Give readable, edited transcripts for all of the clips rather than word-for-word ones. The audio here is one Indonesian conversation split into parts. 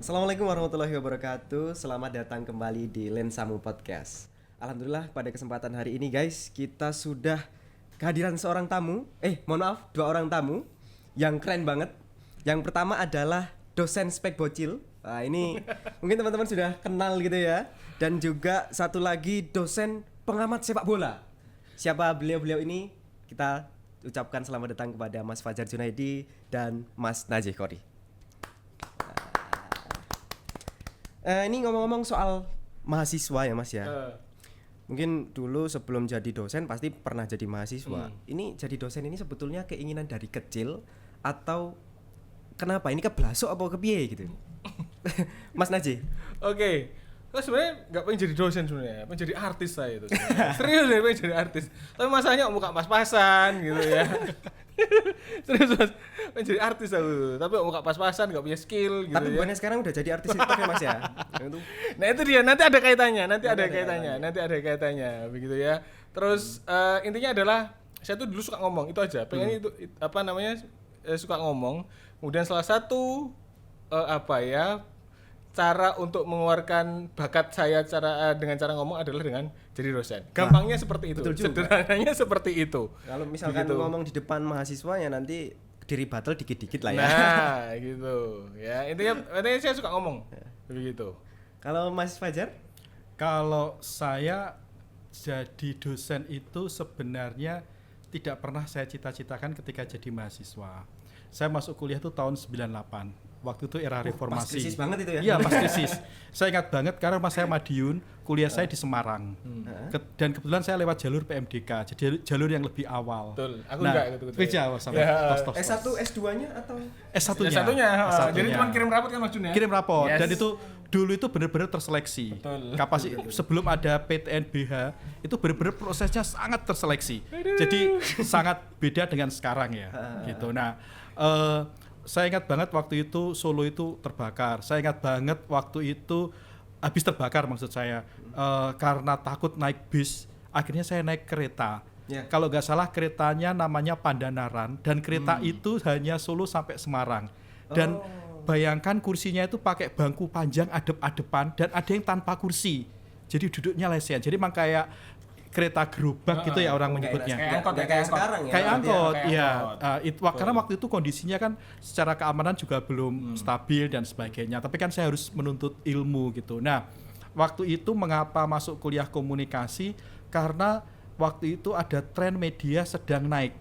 Assalamualaikum warahmatullahi wabarakatuh. Selamat datang kembali di Lensamu Podcast. Alhamdulillah pada kesempatan hari ini guys, kita sudah kehadiran seorang tamu. Dua orang tamu yang keren banget. Yang pertama adalah dosen spek bocil. Nah, ini mungkin teman-teman sudah kenal gitu ya. Dan juga satu lagi dosen pengamat sepak bola. Siapa beliau-beliau ini? Kita ucapkan selamat datang kepada Mas Fajar Junaidi dan Mas Najih Kori. Ini ngomong-ngomong soal mahasiswa ya Mas ya. Mungkin dulu sebelum jadi dosen pasti pernah jadi mahasiswa. Ini jadi dosen ini sebetulnya keinginan dari kecil atau kenapa? Ini keblasok apa kepiye gitu? Mas Najih. Oke. Saya sebenarnya nggak pengen jadi dosen sebenarnya, pengen jadi artis saya itu. Serius ya pengen jadi artis. Tapi masalahnya muka pas-pasan gitu ya. Serius Mas, pengen jadi artis aku. Tapi muka pas-pasan, nggak punya skill gitu. Tapi bukannya sekarang udah jadi artis TikTok ya Mas ya? Nah itu dia, nanti ada kaitannya, begitu ya. Terus intinya adalah saya tuh dulu suka ngomong, itu aja. Pengen itu suka ngomong. Kemudian salah satu cara untuk mengeluarkan bakat saya dengan cara ngomong adalah dengan jadi dosen. Gampangnya seperti itu. Sederhananya seperti itu. Kalau misalkan begitu. Ngomong di depan mahasiswa ya nanti diri battle dikit-dikit lah ya. Nah, gitu. Ya, intinya saya suka ngomong. Begitu. Kalau Mas Fajar? Kalau saya jadi dosen itu sebenarnya tidak pernah saya cita-citakan ketika jadi mahasiswa. Saya masuk kuliah itu tahun 98. Waktu itu era reformasi. Pas krisis banget itu ya? Iya, pas krisis. Saya ingat banget karena mas saya Madiun, kuliah saya di Semarang. Dan kebetulan saya lewat jalur PMDK, jadi jalur yang lebih awal. Betul. Aku enggak gitu. Beda sampai tos. S1, S2-nya atau? S1-nya. Jadi cuma kirim rapot kan Mas Jun ya? Kirim rapot. Yes. Dan itu dulu itu benar-benar terseleksi. Sebelum ada PTNBH, itu benar-benar prosesnya sangat terseleksi. Jadi sangat beda dengan sekarang ya. Gitu. Nah, saya ingat banget waktu itu Solo itu terbakar. Saya ingat banget waktu itu habis terbakar maksud saya karena takut naik bis. Akhirnya saya naik kereta. Yeah. Kalau nggak salah keretanya namanya Pandanaran dan kereta itu hanya Solo sampai Semarang. Dan bayangkan kursinya itu pakai bangku panjang adep-adepan dan ada yang tanpa kursi. Jadi duduknya lesen. Jadi memang kayak kereta gerobak gitu ya orang menyebutnya. Kayak sekarang ya. Kayak angkot, ya. Karena waktu itu kondisinya kan secara keamanan juga belum stabil dan sebagainya. Tapi kan saya harus menuntut ilmu gitu. Nah, waktu itu mengapa masuk kuliah komunikasi? Karena waktu itu ada tren media sedang naik.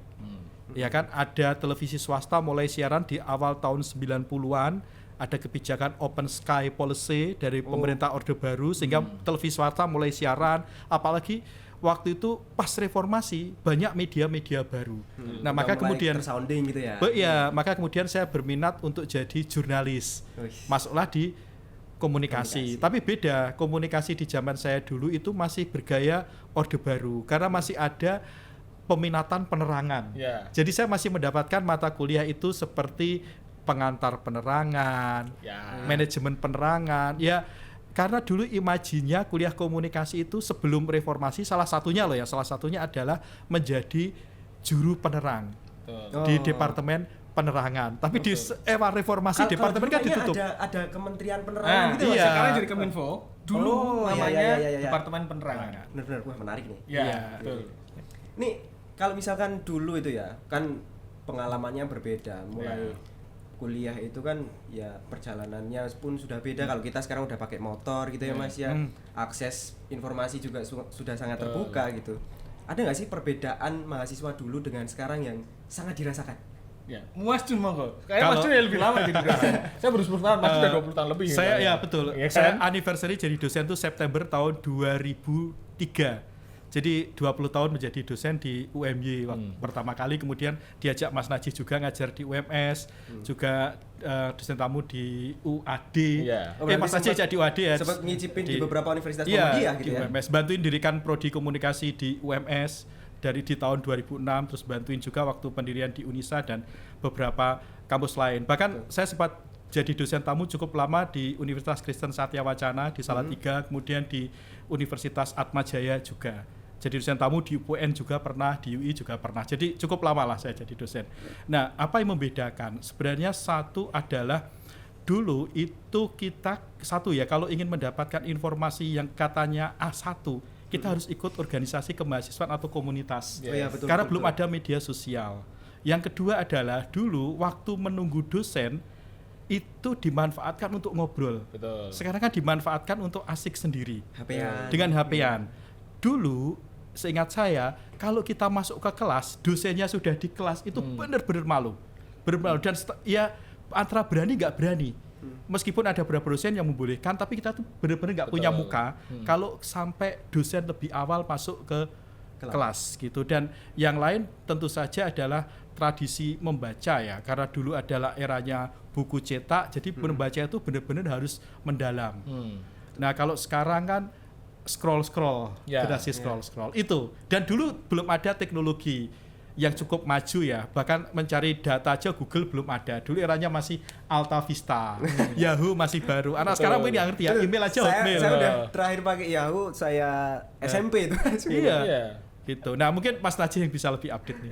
Ya kan, ada televisi swasta mulai siaran di awal tahun 90-an. Ada kebijakan open sky policy dari pemerintah Orde Baru sehingga televisi swasta mulai siaran. Apalagi waktu itu pas reformasi banyak media-media baru. Nah, maka kemudian tersounding gitu ya. Maka kemudian saya berminat untuk jadi jurnalis. Masuklah di komunikasi. Tapi beda, komunikasi di zaman saya dulu itu masih bergaya Orde Baru karena masih ada peminatan penerangan. Yeah. Jadi saya masih mendapatkan mata kuliah itu seperti pengantar penerangan, manajemen penerangan, ya. Karena dulu imajinya kuliah komunikasi itu sebelum reformasi salah satunya adalah menjadi juru penerang di departemen penerangan. Tapi di era reformasi departemen kan ditutup. Ada kementerian penerangan gitu. Iya. Sekarang jadi Kominfo. Dulu namanya departemen penerangan. Benar-benar wah menarik nih. Iya, betul. Ini kalau misalkan dulu itu ya kan pengalamannya berbeda. Mulai kuliah itu kan ya perjalanannya pun sudah beda. Kalau kita sekarang udah pakai motor gitu ya Mas ya, akses informasi juga sudah sangat terbuka gitu. Ada nggak sih perbedaan mahasiswa dulu dengan sekarang yang sangat dirasakan? Ya, Mas Jun monggo. Kayak Mas Jun ya lebih lama jadi dosen. Saya baru 10 tahun, Mas Jun udah 20 tahun lebih. Saya ya betul. Ya, kan? Saya anniversary jadi dosen tuh September tahun 2003. Jadi 20 tahun menjadi dosen di UMY pertama kali, kemudian diajak Mas Najih juga ngajar di UMS, juga dosen tamu di UAD. Mas Najih jadi UAD ya. Sempat ngicipin di beberapa universitas Muhammadiyah gitu ya. UMS, bantuin dirikan prodi komunikasi di UMS di tahun 2006, terus bantuin juga waktu pendirian di Unisa dan beberapa kampus lain. Bahkan saya sempat jadi dosen tamu cukup lama di Universitas Kristen Satya Wacana di Salatiga, kemudian di Universitas Atmajaya juga. Jadi dosen tamu di UPN juga pernah, di UI juga pernah. Jadi cukup lama lah saya jadi dosen. Nah, apa yang membedakan? Sebenarnya satu adalah dulu itu kita satu ya, kalau ingin mendapatkan informasi yang katanya A1, kita harus ikut organisasi kemahasiswaan atau komunitas. Oh iya, betul, Karena betul, belum ada media sosial. Yang kedua adalah dulu waktu menunggu dosen itu dimanfaatkan untuk ngobrol. Betul. Sekarang kan dimanfaatkan untuk asik sendiri HP-an. dengan HP-an. Dulu seingat saya kalau kita masuk ke kelas, dosennya sudah di kelas itu benar-benar malu. Benar-benar dan ya antara berani nggak berani. Meskipun ada beberapa dosen yang membolehkan, tapi kita tuh benar-benar nggak punya muka kalau sampai dosen lebih awal masuk ke kelas gitu. Dan yang lain tentu saja adalah tradisi membaca ya, karena dulu adalah eranya buku cetak, jadi membaca itu benar-benar harus mendalam. Nah kalau sekarang kan scroll generasi scroll itu, dan dulu belum ada teknologi yang cukup maju ya, bahkan mencari data aja Google belum ada. Dulu eranya masih Alta Vista, Yahoo masih baru. Anak sekarang mungkin nggak ngerti ya, email aja Hotmail. Saya udah terakhir pakai Yahoo saya SMP itu. Iya. Gitu. Nah mungkin Mas Najih yang bisa lebih update nih.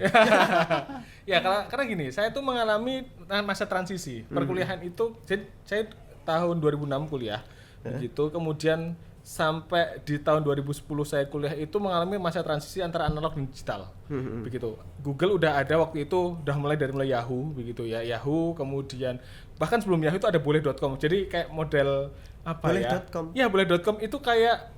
Ya karena gini, saya tuh mengalami masa transisi perkuliahan itu. Jadi saya tahun 2006 kuliah, begitu. Kemudian sampai di tahun 2010 saya kuliah itu mengalami masa transisi antara analog dan digital, begitu. Google udah ada waktu itu, udah mulai Yahoo, begitu ya. Yahoo, kemudian bahkan sebelum Yahoo itu ada boleh.com. Jadi kayak model apa Boleh.com. ya? Ya boleh.com itu kayak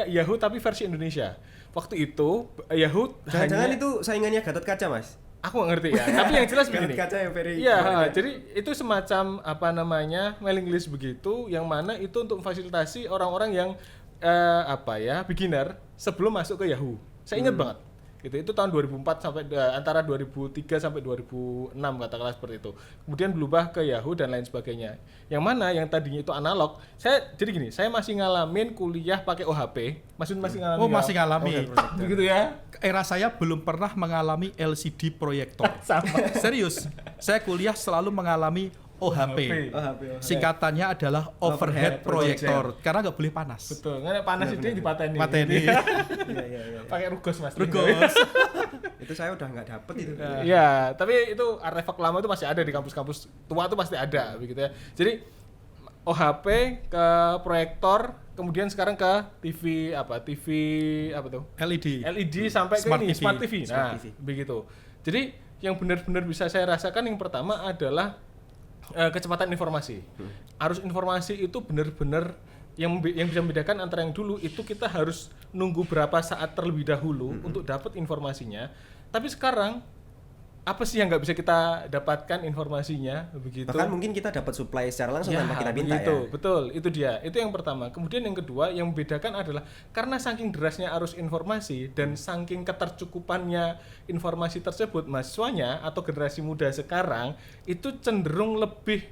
Yahoo tapi versi Indonesia. Waktu itu Yahoo Jangan-jangan itu saingannya Gatot Kaca, Mas? aku nggak ngerti ya, tapi yang jelas begini. Gatot Kaca yang very. Iya, jadi itu semacam apa namanya mailing list begitu, yang mana itu untuk memfasilitasi orang-orang yang beginner sebelum masuk ke Yahoo. Saya ingat banget. Itu tahun 2004 sampai antara 2003 sampai 2006 katakanlah seperti itu. Kemudian berubah ke Yahoo dan lain sebagainya. Yang mana yang tadinya itu analog. Jadi gini, saya masih ngalamin kuliah pakai OHP. Masih ngalamin. Oh, masih ngalami. Begitu ya. Era saya belum pernah mengalami LCD proyektor. Sama. Serius, saya kuliah selalu mengalami OHP. Singkatannya adalah overhead proyektor, karena nggak boleh panas. Betul, karena panas itu dipateni. Iya. Pakai rugos Mas. Rugos. Itu saya udah nggak dapet itu. Iya, tapi itu artefak lama itu masih ada di kampus-kampus tua itu pasti ada begitu ya. Jadi OHP ke proyektor, kemudian sekarang ke TV apa tuh? LED sampai Smart ke ini TV. Smart TV. Nah, Smart TV. begitu. Jadi yang benar-benar bisa saya rasakan yang pertama adalah kecepatan informasi. Arus informasi itu benar-benar yang bisa membedakan antara yang dulu itu kita harus nunggu berapa saat terlebih dahulu untuk dapat informasinya. Tapi sekarang apa sih yang nggak bisa kita dapatkan informasinya begitu? Bahkan mungkin kita dapat supply secara langsung tanpa kita minta begitu, ya. Betul, itu dia. Itu yang pertama. Kemudian yang kedua yang membedakan adalah karena saking derasnya arus informasi dan saking ketercukupannya informasi tersebut, mahasiswanya atau generasi muda sekarang itu cenderung lebih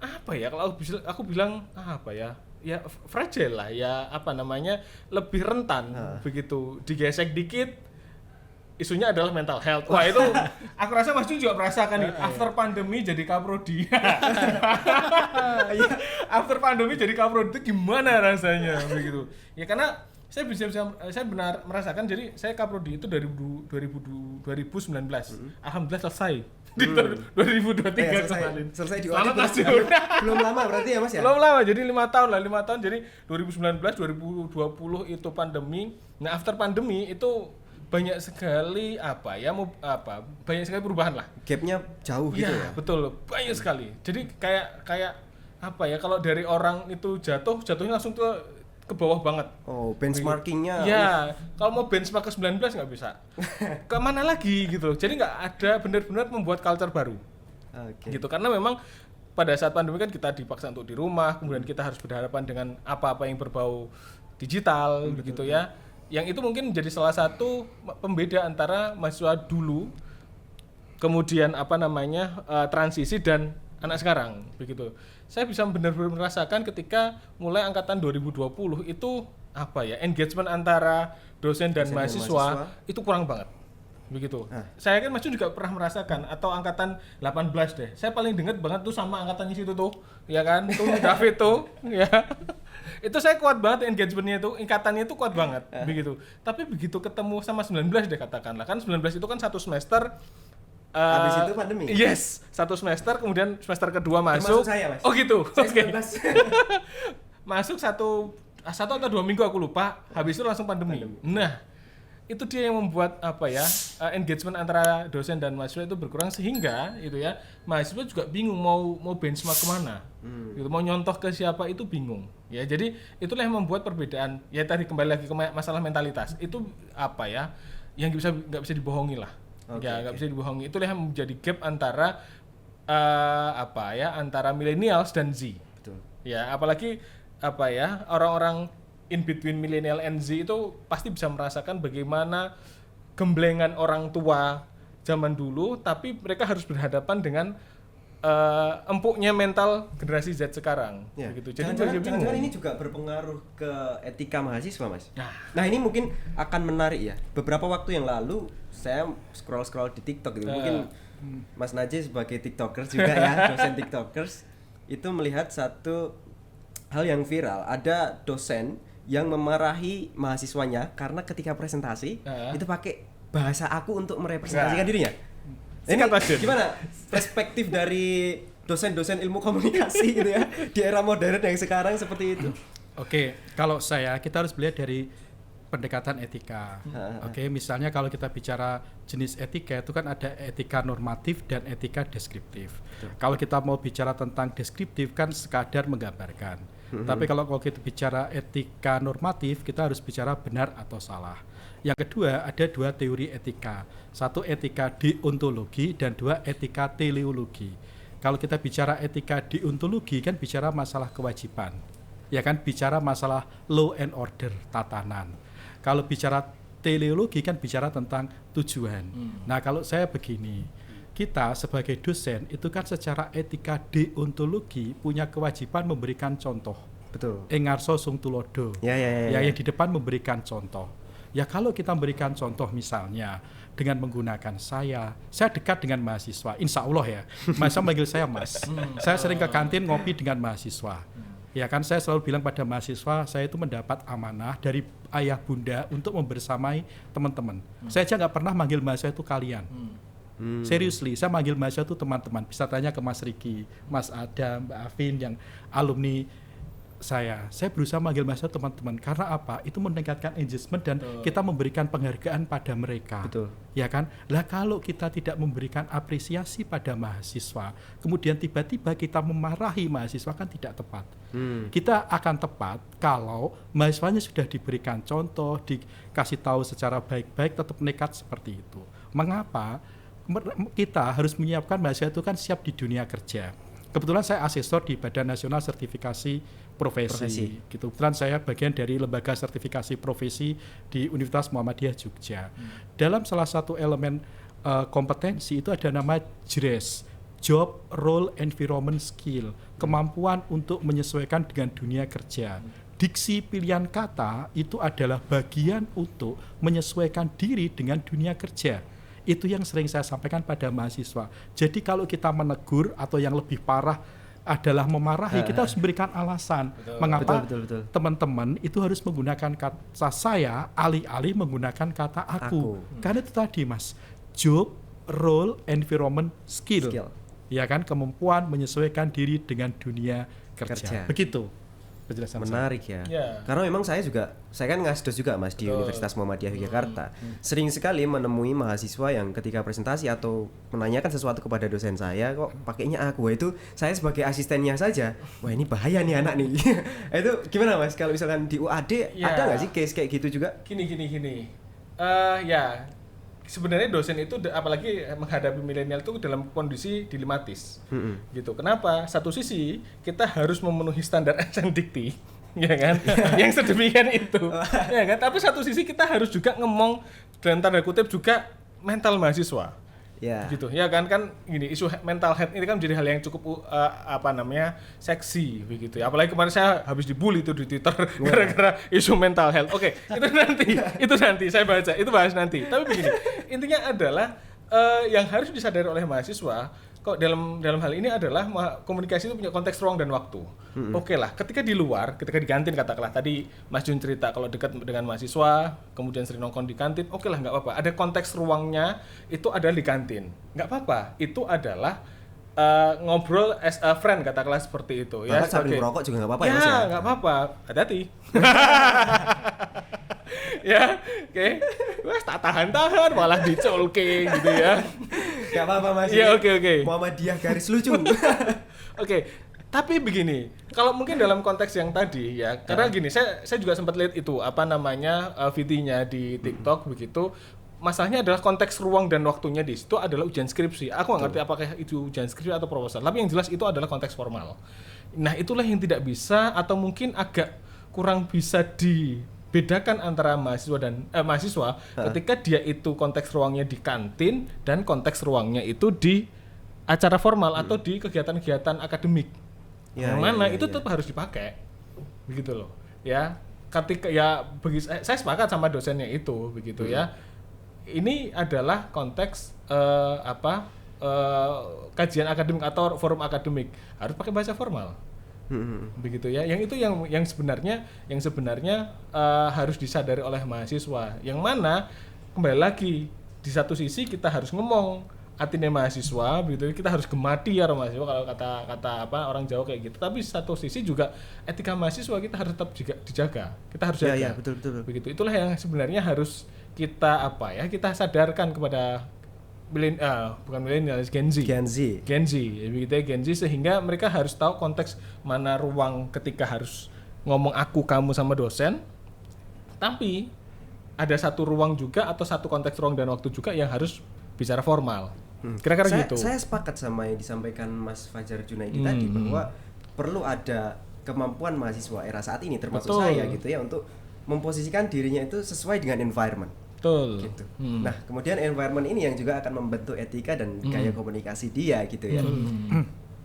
apa ya? Kalau aku bilang apa ya? Ya fragile lah ya, apa namanya? Lebih rentan begitu. Digesek dikit isunya adalah mental health. Wah itu aku rasa Mas Jun juga merasakan nih. After pandemi jadi kaprodi. After pandemi jadi kaprodi itu gimana rasanya begitu? Ya karena saya benar merasakan. Jadi saya kaprodi itu dari 2019. Alhamdulillah selesai. Di tahun 2023 selesai di Selamat Mas Jun. Belum lama berarti ya Mas ya? Belum lama, jadi 5 tahun lah, 5 tahun. Jadi 2019, 2020 itu pandemi. Nah after pandemi itu banyak sekali banyak sekali perubahan lah. Gapnya jauh gitu ya. Betul, banyak sekali. Jadi kayak apa ya, kalau dari orang itu jatuhnya langsung ke bawah banget. Oh, benchmarkingnya. Ya, kalau mau benchmark ke 19 nggak bisa. Kemana lagi gitu loh. Jadi nggak ada benar-benar membuat culture baru. Gitu, karena memang pada saat pandemi kan kita dipaksa untuk di rumah, kemudian kita harus berhadapan dengan apa-apa yang berbau digital begitu ya. Yang itu mungkin menjadi salah satu pembeda antara mahasiswa dulu, kemudian transisi dan anak sekarang begitu. Saya bisa benar-benar merasakan ketika mulai angkatan 2020 itu engagement antara dosen dan mahasiswa itu kurang banget. Begitu. Saya kan masih juga pernah merasakan, atau angkatan 18 deh. Saya paling denger banget tuh sama angkatannya situ tuh, ya kan? Tuh David tuh, ya. Itu saya kuat banget engagementnya itu, ikatannya itu kuat banget, begitu. Tapi begitu ketemu sama 19 deh katakanlah, kan 19 itu kan satu semester Habis itu pandemi? Yes, 1 semester, kemudian semester kedua masuk. Termasuk saya, Mas. Oh gitu, Saya oke. 19. Masuk satu atau 2 minggu aku lupa, habis itu langsung pandemi. Nah, itu dia yang membuat engagement antara dosen dan mahasiswa itu berkurang, sehingga itu ya mahasiswa juga bingung mau benchmark kemana, gitu, mau nyontoh ke siapa itu bingung. Ya, jadi itulah yang membuat perbedaan. Ya tadi kembali lagi ke masalah mentalitas itu yang nggak bisa dibohongi lah. Nggak bisa dibohongi. Itulah yang menjadi gap antara antara millennials dan Z. Betul. Ya, apalagi orang-orang in between millennial and Z itu pasti bisa merasakan bagaimana gemblengan orang tua zaman dulu, tapi mereka harus berhadapan dengan empuknya mental generasi Z sekarang. Ya. Begitu. Jadi Jangan-jangan ini juga berpengaruh ke etika mahasiswa, Mas. Nah, ini mungkin akan menarik ya. Beberapa waktu yang lalu saya scroll di TikTok gitu. Mungkin Mas Najih sebagai TikTokers juga ya, dosen TikTokers, itu melihat satu hal yang viral. Ada dosen yang memarahi mahasiswanya karena ketika presentasi itu pakai bahasa aku untuk merepresentasikan dirinya. Ini gimana perspektif dari dosen-dosen ilmu komunikasi gitu ya di era modern yang sekarang seperti itu? Oke, kalau kita harus melihat dari pendekatan etika. Oke, misalnya kalau kita bicara jenis etika itu kan ada etika normatif dan etika deskriptif. Kalau kita mau bicara tentang deskriptif kan sekadar menggambarkan. Tapi kalau kita bicara etika normatif, kita harus bicara benar atau salah. Yang kedua, ada 2 teori etika. 1 etika deontologi dan 2 etika teleologi. Kalau kita bicara etika deontologi kan bicara masalah kewajiban. Ya kan, bicara masalah law and order, tatanan. Kalau bicara teleologi kan bicara tentang tujuan. Nah, kalau saya begini, kita sebagai dosen itu kan secara etika deontologi punya kewajiban memberikan contoh. Betul. Engarso sung tulodo. Ya, yang di depan memberikan contoh. Ya kalau kita memberikan contoh misalnya dengan menggunakan saya dekat dengan mahasiswa, insya Allah ya, mahasiswa manggil saya Mas. Saya sering ke kantin ngopi dengan mahasiswa. Ya kan, saya selalu bilang pada mahasiswa, saya itu mendapat amanah dari ayah bunda untuk membersamai teman-teman. Saya aja nggak pernah manggil mahasiswa itu kalian. Seriously, saya manggil mahasiswa itu teman-teman. Bisa tanya ke Mas Riki, Mas Adam, Mbak Afin yang alumni saya berusaha manggil mahasiswa teman-teman. Karena apa? Itu meningkatkan engagement dan kita memberikan penghargaan pada mereka. Betul. Ya kan? Lah kalau kita tidak memberikan apresiasi pada mahasiswa, kemudian tiba-tiba kita memarahi mahasiswa kan tidak tepat. Kita akan tepat kalau mahasiswanya sudah diberikan contoh, dikasih tahu secara baik-baik, tetap nekat seperti itu. Mengapa? Kita harus menyiapkan mahasiswa itu kan siap di dunia kerja. Kebetulan saya asesor di Badan Nasional Sertifikasi Profesi. Gitu. Kebetulan saya bagian dari lembaga sertifikasi profesi di Universitas Muhammadiyah Jogja. Dalam salah satu elemen kompetensi itu ada nama JRES, Job Role Environment Skill, kemampuan untuk menyesuaikan dengan dunia kerja. Diksi pilihan kata itu adalah bagian untuk menyesuaikan diri dengan dunia kerja. Itu yang sering saya sampaikan pada mahasiswa. Jadi kalau kita menegur atau yang lebih parah adalah memarahi, kita harus memberikan alasan. Mengapa betul. teman-teman itu harus menggunakan kata saya alih-alih menggunakan kata aku. Karena itu tadi Mas, job, role, environment, skill. Ya kan, kemampuan menyesuaikan diri dengan dunia kerja. Begitu penjelasan menarik saya. Ya. Karena memang saya kan ngasdos juga Mas di Universitas Muhammadiyah Yogyakarta. Sering sekali menemui mahasiswa yang ketika presentasi atau menanyakan sesuatu kepada dosen saya kok pakainya aku. Wah, itu saya sebagai asistennya saja. Wah, ini bahaya nih anak nih. Itu gimana Mas kalau misalkan di UAD ada nggak sih case kayak gitu juga? Gini. Sebenarnya dosen itu apalagi menghadapi milenial itu dalam kondisi dilematis. Gitu. Kenapa? Satu sisi kita harus memenuhi standar aksen dikti, ya kan? Yang sedemikian itu. Ya kan? Tapi satu sisi kita harus juga ngomong dalam tanda kutip juga mental mahasiswa. Gitu. Ya kan gini, isu mental health ini kan menjadi hal yang cukup seksi begitu ya. Apalagi kemarin saya habis dibully itu di Twitter gara-gara isu mental health. Oke, itu nanti saya baca, itu bahas nanti. Tapi begini, intinya adalah yang harus disadari oleh mahasiswa, kok dalam hal ini adalah komunikasi itu punya konteks ruang dan waktu. Oke lah, ketika di luar, ketika di kantin katakanlah tadi Mas Jun cerita kalau dekat dengan mahasiswa, kemudian sering nongkrong di kantin, oke lah nggak apa-apa. Ada konteks ruangnya itu adalah di kantin, nggak apa-apa. Itu adalah ngobrol as a friend katakanlah seperti itu. Bahkan sambil merokok juga nggak apa-apa ya Mas ya? Nggak apa-apa, hati-hati. Ya, oke. Wes tak tahan-tahan malah dicolke gitu ya. Gak apa-apa Mas. Iya, oke. Muhammadiyah garis lucu. Oke. Tapi begini, kalau mungkin dalam konteks yang tadi ya, karena gini, saya juga sempat lihat itu VT-nya di TikTok begitu. Masalahnya adalah konteks ruang dan waktunya di situ adalah ujian skripsi. Aku nggak ngerti apakah itu ujian skripsi atau proposal, tapi yang jelas itu adalah konteks formal. Nah, itulah yang tidak bisa atau mungkin agak kurang bisa dibedakan antara mahasiswa dan mahasiswa ketika dia itu konteks ruangnya di kantin dan konteks ruangnya itu di acara formal atau di kegiatan-kegiatan akademik. Yang mana itu tetap harus dipakai. Begitu loh. Ya, ketika saya sepakat sama dosennya itu begitu ya. Ini adalah konteks kajian akademik atau forum akademik harus pakai bahasa formal. Begitu ya. Yang itu yang sebenarnya harus disadari oleh mahasiswa. Yang mana kembali lagi di satu sisi kita harus ngomong artinya mahasiswa begitu, kita harus gemati ya mahasiswa kalau kata orang Jawa kayak gitu. Tapi satu sisi juga etika mahasiswa kita harus tetap dijaga. Kita harus jaga. Ya, betul. Begitu. Itulah yang sebenarnya harus kita kita sadarkan kepada bukan milenial, Gen Z begitu ya, Gen Z, sehingga mereka harus tahu konteks mana ruang ketika harus ngomong aku kamu sama dosen, tapi ada satu ruang juga atau satu konteks ruang dan waktu juga yang harus bicara formal. Kira-kira gitu. Saya sepakat sama yang disampaikan Mas Fajar Junaidi tadi bahwa perlu ada kemampuan mahasiswa era saat ini termasuk saya gitu ya untuk memposisikan dirinya itu sesuai dengan environment. Betul. Gitu. Nah, kemudian environment ini yang juga akan membentuk etika dan gaya komunikasi dia gitu ya.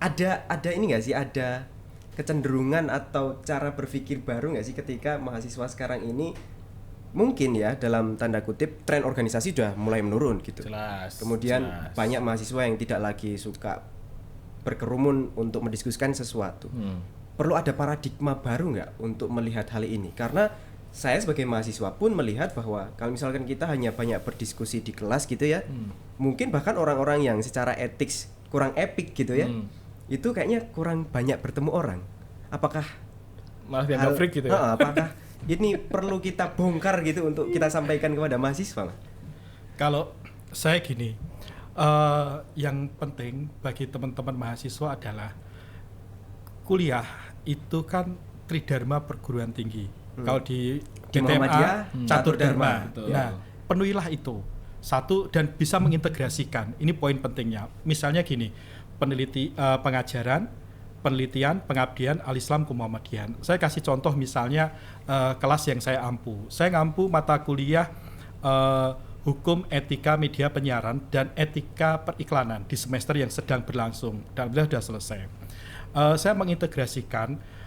Ada ini nggak sih, ada kecenderungan atau cara berpikir baru nggak sih ketika mahasiswa sekarang ini mungkin ya dalam tanda kutip tren organisasi sudah mulai menurun gitu. Jelas. Kemudian banyak mahasiswa yang tidak lagi suka berkerumun untuk mendiskusikan sesuatu. Perlu ada paradigma baru nggak untuk melihat hal ini? Karena saya sebagai mahasiswa pun melihat bahwa kalau misalkan kita hanya banyak berdiskusi di kelas gitu ya, mungkin bahkan orang-orang yang secara etik kurang epic gitu ya, itu kayaknya kurang banyak bertemu orang. Apakah malah dianggap freak gitu ya? Apakah ini perlu kita bongkar gitu untuk kita sampaikan kepada mahasiswa? Kalau saya gini, yang penting bagi teman-teman mahasiswa adalah kuliah itu kan tridharma perguruan tinggi. Kalau di Muhammadiyah, catur dharma. Betul. Nah, penuhilah itu. Satu, dan bisa mengintegrasikan. Ini poin pentingnya. Misalnya gini, pengajaran, penelitian, pengabdian al-Islam ke Muhammadiyah. Saya kasih contoh misalnya kelas yang saya ampu. Saya ngampu mata kuliah hukum etika media penyiaran dan etika periklanan di semester yang sedang berlangsung. Dan sudah selesai. Saya mengintegrasikan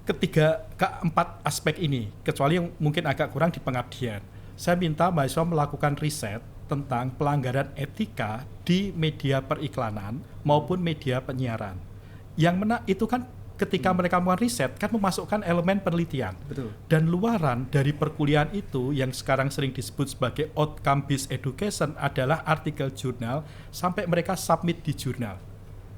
keempat aspek ini, kecuali yang mungkin agak kurang di pengabdian. Saya minta mahasiswa melakukan riset tentang pelanggaran etika di media periklanan maupun media penyiaran. Yang mana itu kan ketika mereka melakukan riset kan memasukkan elemen penelitian. Betul. Dan luaran dari perkuliahan itu yang sekarang sering disebut sebagai outcome based education adalah artikel jurnal sampai mereka submit di jurnal.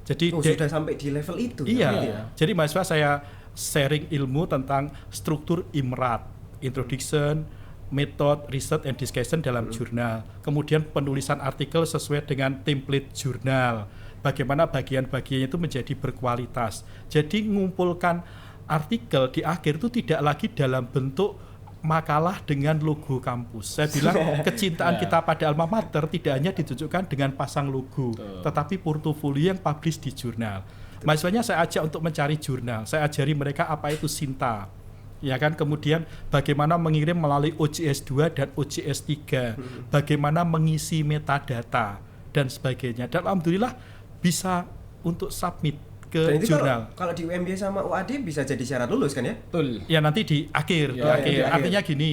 Jadi sudah sampai di level itu. Iya. Jadi mahasiswa saya sharing ilmu tentang struktur IMRAT, introduction, method, research and discussion dalam jurnal. Kemudian penulisan artikel sesuai dengan template jurnal. Bagaimana bagian-bagiannya itu menjadi berkualitas. Jadi mengumpulkan artikel di akhir itu tidak lagi dalam bentuk makalah dengan logo kampus. Saya bilang kecintaan kita pada alma mater tidak hanya ditunjukkan dengan pasang logo, tetapi portofolio yang publish di jurnal. Mahasiswanya saya ajak untuk mencari jurnal. Saya ajari mereka apa itu Sinta. Ya kan, kemudian bagaimana mengirim melalui OJS 2 dan OJS 3. Bagaimana mengisi metadata dan sebagainya. Dan alhamdulillah bisa untuk submit ke dan itu jurnal. Kalau di UMB sama UAD bisa jadi syarat lulus kan ya? Betul. Ya nanti di akhir, Ya, di akhir. di akhir. Artinya gini,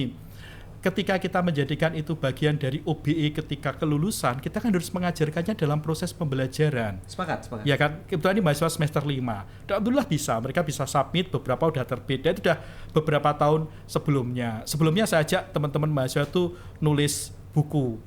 ketika kita menjadikan itu bagian dari OBE ketika kelulusan, kita kan harus mengajarkannya dalam proses pembelajaran. Sepakat. Ya kan, kebetulan ini mahasiswa semester 5. Dan alhamdulillah mereka bisa submit, beberapa udah terbit. Dan itu udah beberapa tahun sebelumnya. Sebelumnya saya ajak teman-teman mahasiswa itu nulis buku.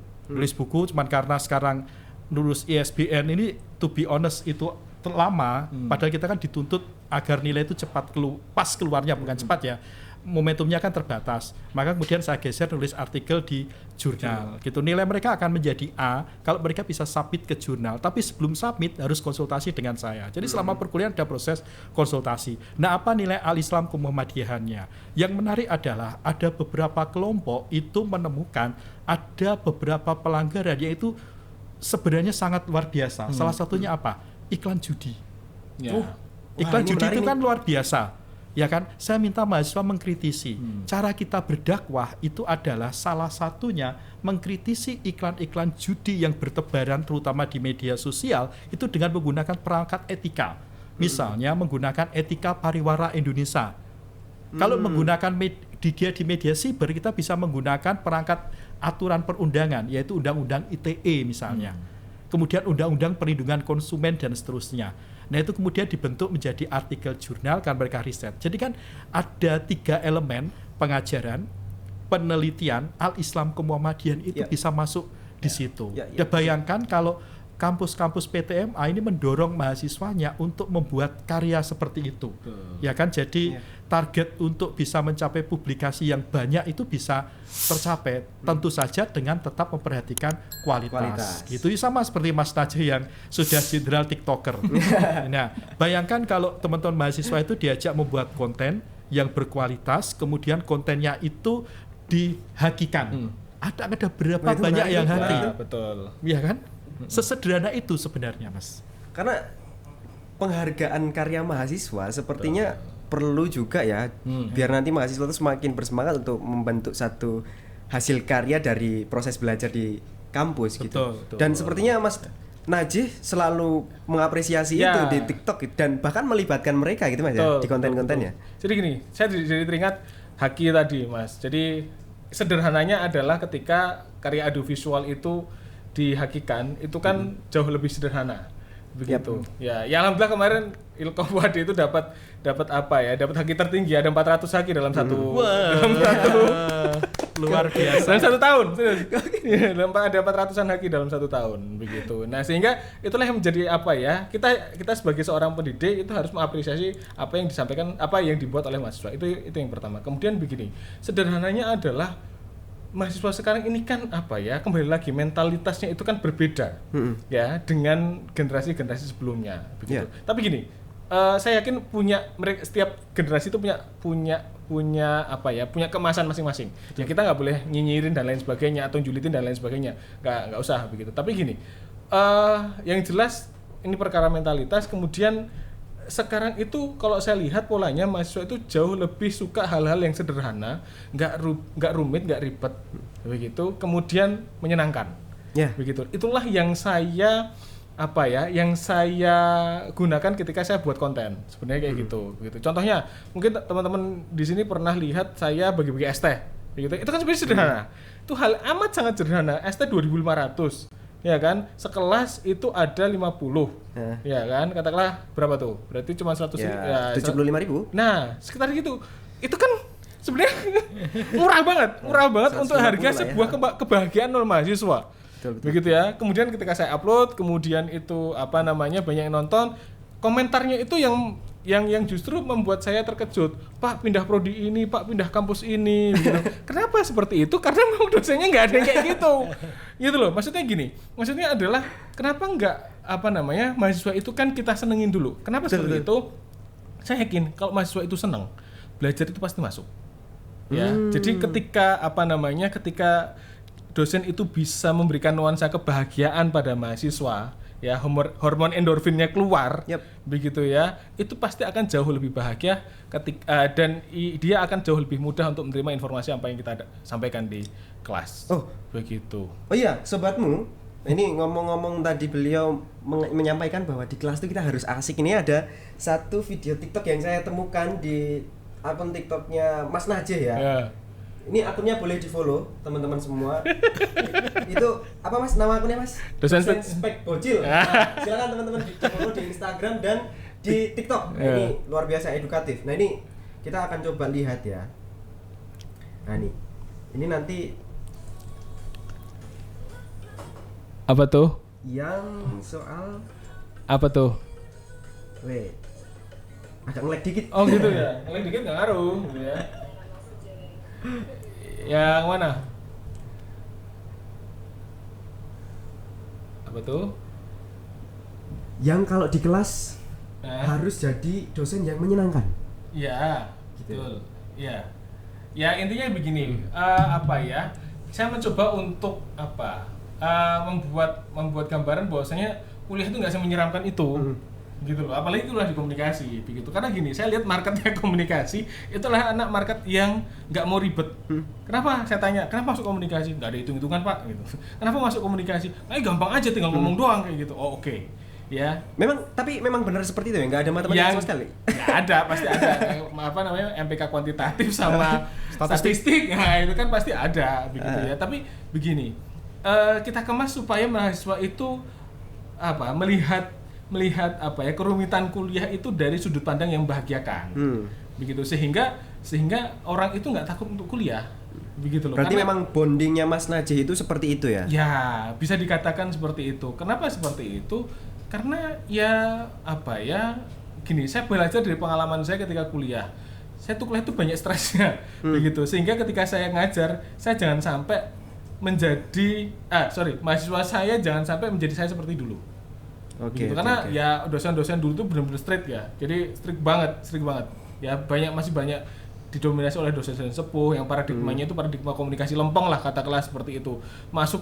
Cuman karena sekarang lulus ISBN ini, to be honest, itu lama. Padahal kita kan dituntut agar nilai itu cepat pas keluarnya, bukan cepat ya. Momentumnya kan terbatas, maka kemudian saya geser nulis artikel di jurnal gitu. Nilai mereka akan menjadi A kalau mereka bisa submit ke jurnal, tapi sebelum submit harus konsultasi dengan saya. Jadi selama perkuliahan ada proses konsultasi. Nah, apa nilai Al-Islam Kemuhammadiyahannya? Yang menarik adalah ada beberapa kelompok itu menemukan ada beberapa pelanggaran, yaitu sebenarnya sangat luar biasa. Salah satunya apa? Iklan judi. Iklan judi itu kan luar biasa. Ya kan, saya minta mahasiswa mengkritisi. Cara kita berdakwah itu adalah salah satunya mengkritisi iklan-iklan judi yang bertebaran terutama di media sosial itu dengan menggunakan perangkat etika. Misalnya menggunakan etika pariwara Indonesia. Kalau menggunakan di media siber, kita bisa menggunakan perangkat aturan perundangan, yaitu Undang-Undang ITE misalnya. Kemudian Undang-Undang Perlindungan Konsumen dan seterusnya. Nah, itu kemudian dibentuk menjadi artikel jurnal kan mereka riset. Jadi kan ada 3 elemen pengajaran, penelitian, Al-Islam Kemuhammadiyahan itu bisa masuk di situ. Ya bayangkan kalau kampus-kampus PTMA ini mendorong mahasiswanya untuk membuat karya seperti itu. Ya kan, jadi target untuk bisa mencapai publikasi yang banyak itu bisa tercapai, tentu saja dengan tetap memperhatikan kualitas. Gitu sama seperti Mas Najih yang sudah jenderal TikToker. Nah, bayangkan kalau teman-teman mahasiswa itu diajak membuat konten yang berkualitas, kemudian kontennya itu dihakikan. Ada berapa banyak yang haki? Betul. Iya kan? Sesederhana itu sebenarnya, Mas. Karena penghargaan karya mahasiswa sepertinya perlu juga ya, biar nanti mahasiswa itu semakin bersemangat untuk membentuk satu hasil karya dari proses belajar di kampus gitu. Dan sepertinya Mas Najih selalu mengapresiasi itu di TikTok dan bahkan melibatkan mereka gitu Mas ya di konten-kontennya. Jadi gini, saya jadi teringat haki tadi Mas. Jadi sederhananya adalah ketika karya audiovisual itu dihakikan, itu kan jauh lebih sederhana. Begitu. Ya alhamdulillah kemarin Ilkom Wadi itu dapat apa ya? Dapat haki tertinggi, ada 400 haki dalam satu luar biasa. Dalam 1 tahun. Ya, ada 400-an haki dalam 1 tahun begitu. Nah, sehingga itulah yang menjadi apa ya? Kita sebagai seorang pendidik itu harus mengapresiasi apa yang disampaikan, apa yang dibuat oleh mahasiswa. Itu yang pertama. Kemudian begini, sederhananya adalah mahasiswa sekarang ini kan apa ya, kembali lagi mentalitasnya itu kan berbeda ya dengan generasi sebelumnya begitu. Tapi gini, saya yakin setiap generasi itu punya apa ya, punya kemasan masing-masing. Ya kita nggak boleh nyinyirin dan lain sebagainya atau julitin dan lain sebagainya, nggak usah begitu. Tapi gini, yang jelas ini perkara mentalitas. Kemudian sekarang itu kalau saya lihat polanya mahasiswa itu jauh lebih suka hal-hal yang sederhana, nggak rumit, nggak ribet begitu, kemudian menyenangkan. Begitu. Itulah yang saya gunakan ketika saya buat konten. Sebenarnya kayak gitu. Contohnya, mungkin teman-teman di sini pernah lihat saya bagi-bagi es teh begitu. Itu kan sebenarnya sederhana. Itu hal amat sangat sederhana. Es teh 2.500. Ya kan, sekelas itu ada 50, ya kan, katakanlah berapa tuh? Berarti cuma 100 ya, 75.000. Nah, sekitar gitu. Itu kan sebenarnya murah banget untuk harga sebuah kebahagiaan mahasiswa. Betul. Begitu ya. Kemudian ketika saya upload, kemudian itu banyak yang nonton, komentarnya itu yang justru membuat saya terkejut. Pak, pindah prodi ini, Pak, pindah kampus ini gitu. Kenapa seperti itu? Karena memang dosennya nggak ada yang kayak gitu. Gitu loh. Maksudnya gini. Maksudnya adalah kenapa nggak mahasiswa itu kan kita senengin dulu. Kenapa seperti itu? Saya yakin kalau mahasiswa itu seneng, belajar itu pasti masuk. Ya. Jadi ketika ketika dosen itu bisa memberikan nuansa kebahagiaan pada mahasiswa, ya hormon endorfinnya keluar, begitu ya, itu pasti akan jauh lebih bahagia dan dia akan jauh lebih mudah untuk menerima informasi apa yang kita sampaikan di kelas. Begitu. Oh iya, sobatmu, ini ngomong-ngomong tadi beliau menyampaikan bahwa di kelas itu kita harus asik. Ini ada satu video TikTok yang saya temukan di akun TikToknya Mas Najih ya. Ini akunnya boleh di-follow teman-teman semua. Itu apa Mas nama akunnya Mas? Dosen Spek Bocil. Nah, silakan teman-teman di-follow di Instagram dan di TikTok. Nah, ini luar biasa edukatif. Nah, ini kita akan coba lihat ya. Nah, ini nanti Apa tuh? yang soal Apa tuh? agak nge-lag dikit. Oh gitu ya. Nge-lag dikit enggak ngaruh gitu ya. Yang mana? Apa tuh? Yang kalau di kelas Nah. harus jadi dosen yang menyenangkan. Iya, Gitu. betul. Iya. Ya intinya begini, apa ya? Saya mencoba untuk apa? Membuat gambaran bahwasanya kuliah itu nggak semenyeramkan itu. Gitu loh. Apalagi kuliah di komunikasi begitu. Karena gini, saya lihat marketnya komunikasi itulah anak market yang nggak mau ribet. Kenapa? Saya tanya, kenapa masuk komunikasi? Nggak ada hitung-hitungan, Pak, gitu. Kenapa masuk komunikasi? Gampang aja tinggal ngomong doang kayak gitu. Oh, oke. Ya, Tapi memang benar seperti itu ya, nggak ada matematika sama sekali. nggak ada, pasti ada. Apa namanya, MPK kuantitatif sama statistik. Nah, itu kan pasti ada begitu ya. Tapi begini, kita kemas supaya mahasiswa itu apa, melihat apa ya, kerumitan kuliah itu dari sudut pandang yang membahagiakan. Begitu sehingga orang itu nggak takut untuk kuliah. Begitu loh. Berarti Karena memang bondingnya Mas Najih itu seperti itu ya? ya, bisa dikatakan seperti itu. Kenapa seperti itu? Karena ya apa ya, gini, saya belajar dari pengalaman saya ketika kuliah. Saya tuh kuliah itu banyak stresnya, begitu. Sehingga ketika saya ngajar, saya jangan sampai mahasiswa saya jangan sampai menjadi saya seperti dulu. Oke. Karena ya dosen-dosen dulu tuh benar-benar strict ya. Jadi strict banget. Ya masih banyak didominasi oleh dosen-dosen sepuh yang paradigmanya itu paradigma komunikasi lempeng lah katakanlah seperti itu. Masuk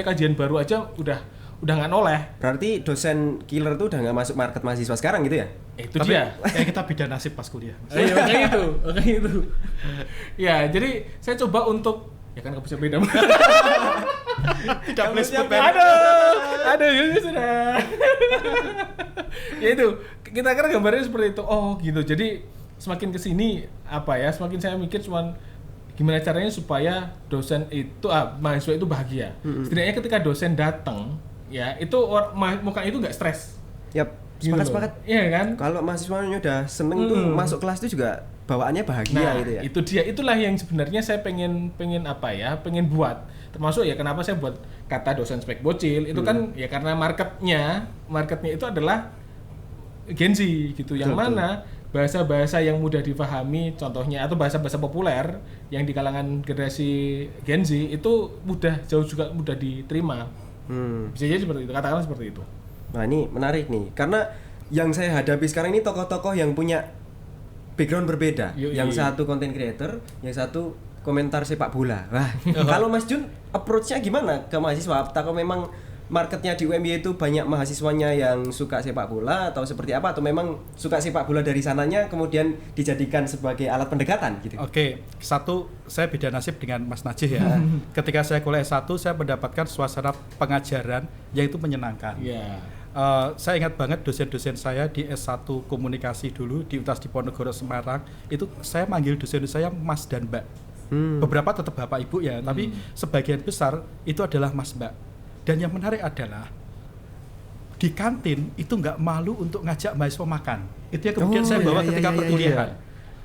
kajian baru aja udah nggak noleh. Berarti dosen killer tuh udah nggak masuk market mahasiswa sekarang gitu ya? Itu Tapi dia. kayak kita beda nasib pas kuliah. Iya, kayak itu. Ya, jadi saya coba untuk ya kan nggak bisa beda. Tidak boleh sebut Aduh, ya sudah. Ya itu, kita kira gambarnya seperti itu. Oh, gitu. Jadi semakin kesini semakin saya mikir cuman gimana caranya supaya dosen itu mahasiswa itu bahagia. Setidaknya ketika dosen datang, ya itu muka itu nggak stres. Yap, sepakat. Iya kan? Kalau mahasiswanya udah seneng tuh masuk kelas itu juga bawaannya bahagia gitu ya. Itu dia, itulah yang sebenarnya saya pengen buat. Termasuk ya kenapa saya buat kata dosen spek bocil itu kan ya karena marketnya itu adalah Gen Z gitu, yang mana bahasa-bahasa yang mudah difahami contohnya atau bahasa-bahasa populer yang di kalangan generasi Gen Z itu jauh juga mudah diterima. Bisa jadi seperti itu, katakanlah seperti itu. Nah ini menarik nih, karena yang saya hadapi sekarang ini tokoh-tokoh yang punya background berbeda. Yang satu content creator, yang satu komentar sepak bola. Wah, kalau Mas Jun approach-nya gimana ke mahasiswa? Apakah memang marketnya di UMY itu banyak mahasiswanya yang suka sepak bola atau seperti apa? Atau memang suka sepak bola dari sananya kemudian dijadikan sebagai alat pendekatan gitu? Oke, satu, saya beda nasib dengan Mas Najih ya. Ketika saya kuliah S1, saya mendapatkan suasana pengajaran yang itu menyenangkan. Iya. Saya ingat banget dosen-dosen saya di S1 komunikasi dulu di Universitas Diponegoro Semarang, itu saya manggil dosen saya Mas dan Mbak. Beberapa tetap Bapak Ibu ya, tapi sebagian besar itu adalah Mas Mbak. Dan yang menarik adalah di kantin itu nggak malu untuk ngajak mahasiswa makan. Itu yang kemudian saya bawa ketika perkuliahan.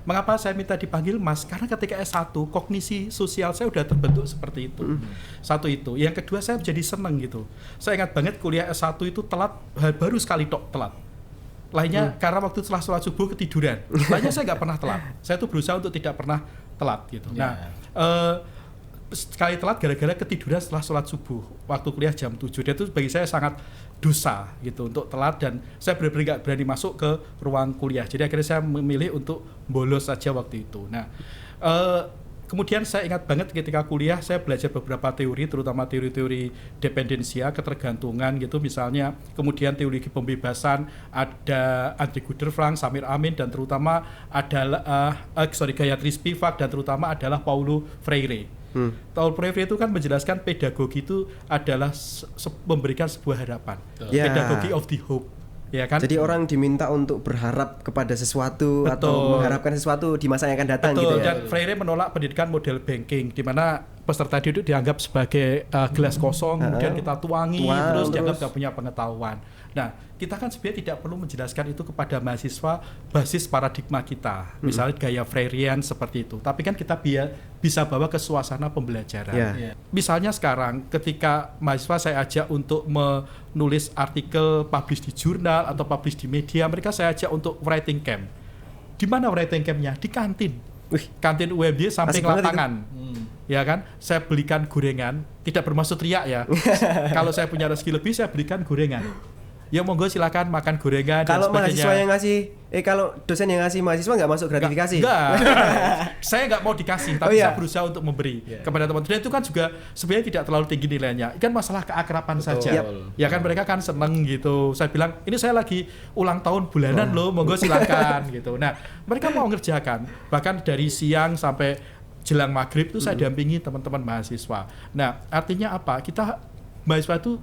Mengapa saya minta dipanggil Mas? Karena ketika S1 kognisi sosial saya udah terbentuk seperti itu. Satu itu. Yang kedua, saya jadi seneng gitu. Saya ingat banget kuliah S1 itu telat, baru sekali telat. Lainnya karena waktu setelah sholat subuh ketiduran. Lainnya saya nggak pernah telat. Saya tuh berusaha untuk tidak pernah telat gitu. Nah, sekali telat gara-gara ketiduran setelah sholat subuh waktu kuliah jam 7. Dan itu bagi saya sangat dosa gitu untuk telat, dan saya benar-benar nggak berani masuk ke ruang kuliah. Jadi akhirnya saya memilih untuk bolos saja waktu itu. Nah, kemudian saya ingat banget ketika kuliah saya belajar beberapa teori, terutama teori-teori dependensia, ketergantungan gitu misalnya. Kemudian teori pembebasan, ada André Guderfrank, Samir Amin, dan terutama adalah Gayatri Spivak, dan terutama adalah Paulo Freire. Paulo Freire itu kan menjelaskan pedagogi itu adalah memberikan sebuah harapan. Pedagogi of the hope. Ya kan? Jadi orang diminta untuk berharap kepada sesuatu atau Betul. mengharapkan sesuatu di masa yang akan datang Betul, gitu ya. dan Freire menolak pendidikan model banking di mana peserta didik dianggap sebagai gelas kosong, kemudian kita tuangi, terus dianggap gak punya pengetahuan. Nah, kita kan sebenarnya tidak perlu menjelaskan itu kepada mahasiswa basis paradigma kita, misalnya gaya Freirean seperti itu. Tapi kan kita bisa bawa ke suasana pembelajaran. Ya. Misalnya sekarang ketika mahasiswa saya ajak untuk menulis artikel publish di jurnal atau publish di media, mereka saya ajak untuk writing camp. Di mana writing campnya? Di kantin. Kantin UMY samping Asik banget lapangan. Ya kan? Saya belikan gorengan, tidak bermaksud riak ya. Kalau saya punya rezeki lebih, saya belikan gorengan. Ya monggo silakan makan gorengan dan Kalau sebagainya. mahasiswa yang ngasih, kalau dosen yang ngasih mahasiswa nggak masuk gratifikasi? Enggak. Saya nggak mau dikasih, tapi saya berusaha untuk memberi kepada teman-teman. Dan itu kan juga sebenarnya tidak terlalu tinggi nilainya. Kan masalah keakraban saja. Ya kan mereka kan seneng gitu. Saya bilang, ini saya lagi ulang tahun bulanan loh, monggo silakan gitu. Nah, mereka mau ngerjakan. Bahkan dari siang sampai jelang maghrib itu saya dampingi teman-teman mahasiswa. Nah, artinya apa? Kita mahasiswa itu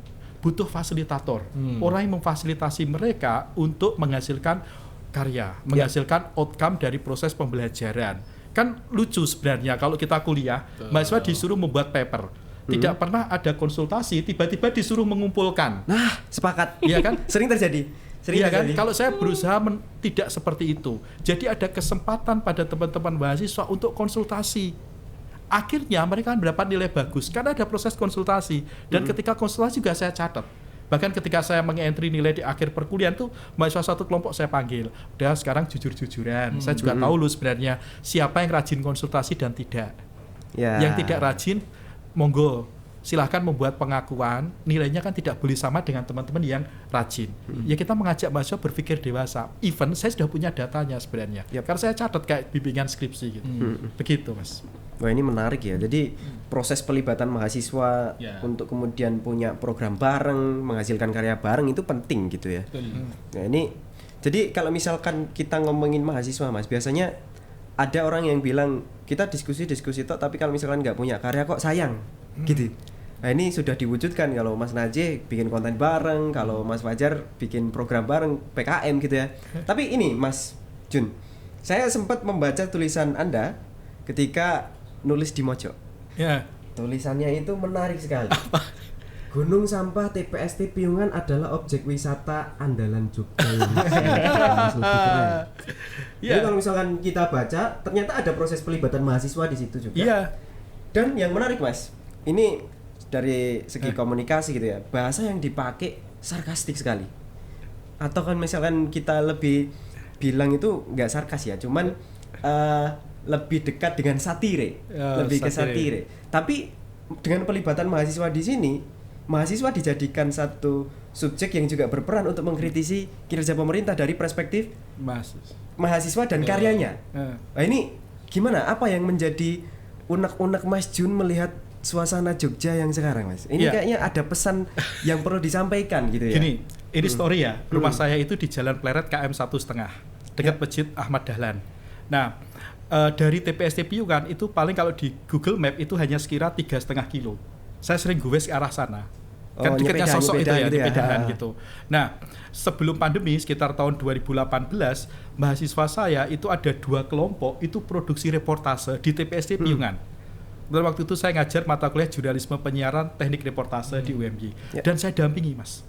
butuh fasilitator, orang yang memfasilitasi mereka untuk menghasilkan karya, menghasilkan outcome dari proses pembelajaran. Kan lucu sebenarnya kalau kita kuliah, mahasiswa disuruh membuat paper, tidak pernah ada konsultasi, tiba-tiba disuruh mengumpulkan. Nah, sepakat. Iya kan? Sering terjadi. Iya kan? Kalau saya berusaha tidak seperti itu. Jadi ada kesempatan pada teman-teman mahasiswa untuk konsultasi. Akhirnya mereka mendapat nilai bagus karena ada proses konsultasi, dan ketika konsultasi juga saya catat. Bahkan ketika saya meng-entry nilai di akhir perkuliahan tuh mahasiswa satu kelompok saya panggil, udah sekarang jujur-jujuran, saya juga tahu loh sebenarnya siapa yang rajin konsultasi dan tidak. Yang tidak rajin monggo silahkan membuat pengakuan, nilainya kan tidak boleh sama dengan teman-teman yang rajin. Ya kita mengajak mahasiswa berpikir dewasa. Even saya sudah punya datanya sebenarnya, karena saya catat kayak bimbingan skripsi gitu. Begitu Mas. Wah, ini menarik ya. Jadi proses pelibatan mahasiswa untuk kemudian punya program bareng, menghasilkan karya bareng itu penting gitu ya. Nah ini, jadi kalau misalkan kita ngomongin mahasiswa Mas, biasanya ada orang yang bilang kita diskusi-diskusi tok, tapi kalau misalkan nggak punya karya kok sayang gitu. Nah ini sudah diwujudkan kalau Mas Najih bikin konten bareng, kalau Mas Fajar bikin program bareng PKM gitu ya. Tapi ini Mas Jun, saya sempat membaca tulisan Anda ketika nulis di Mojo. Ya. Tulisannya itu menarik sekali. Gunung Sampah TPST Piungan adalah objek wisata andalan Jogja yang lebih keren. Jadi kalau misalkan kita baca, ternyata ada proses pelibatan mahasiswa di situ juga. Iya. Dan yang menarik Mas, ini dari segi komunikasi gitu ya, bahasa yang dipakai sarkastik sekali. Atau kan misalkan kita lebih bilang itu nggak sarkas ya, cuman lebih dekat dengan satire, lebih ke satire. Tapi dengan pelibatan mahasiswa di sini, mahasiswa dijadikan satu subjek yang juga berperan untuk mengkritisi kinerja pemerintah dari perspektif mahasiswa dan karyanya. Nah ini gimana? Apa yang menjadi unek-unek Mas Jun melihat suasana Jogja yang sekarang Mas? Ini kayaknya ada pesan yang perlu disampaikan gitu ya. Gini, ini story ya. Rumah saya itu di Jalan Pleret KM 1,5 dekat Masjid Ahmad Dahlan. Nah, dari TPST Piungan itu paling kalau di Google Map itu hanya sekira 3,5 kilo. Saya sering goes ke arah sana. Kan dekatnya sosok itu ya, nyepedahan gitu. Nah, sebelum pandemi sekitar tahun 2018, mahasiswa saya itu ada 2 kelompok itu produksi reportase di TPST Piungan. Dan waktu itu saya ngajar mata kuliah jurnalisme penyiaran teknik reportase di UMY. Dan saya dampingi Mas.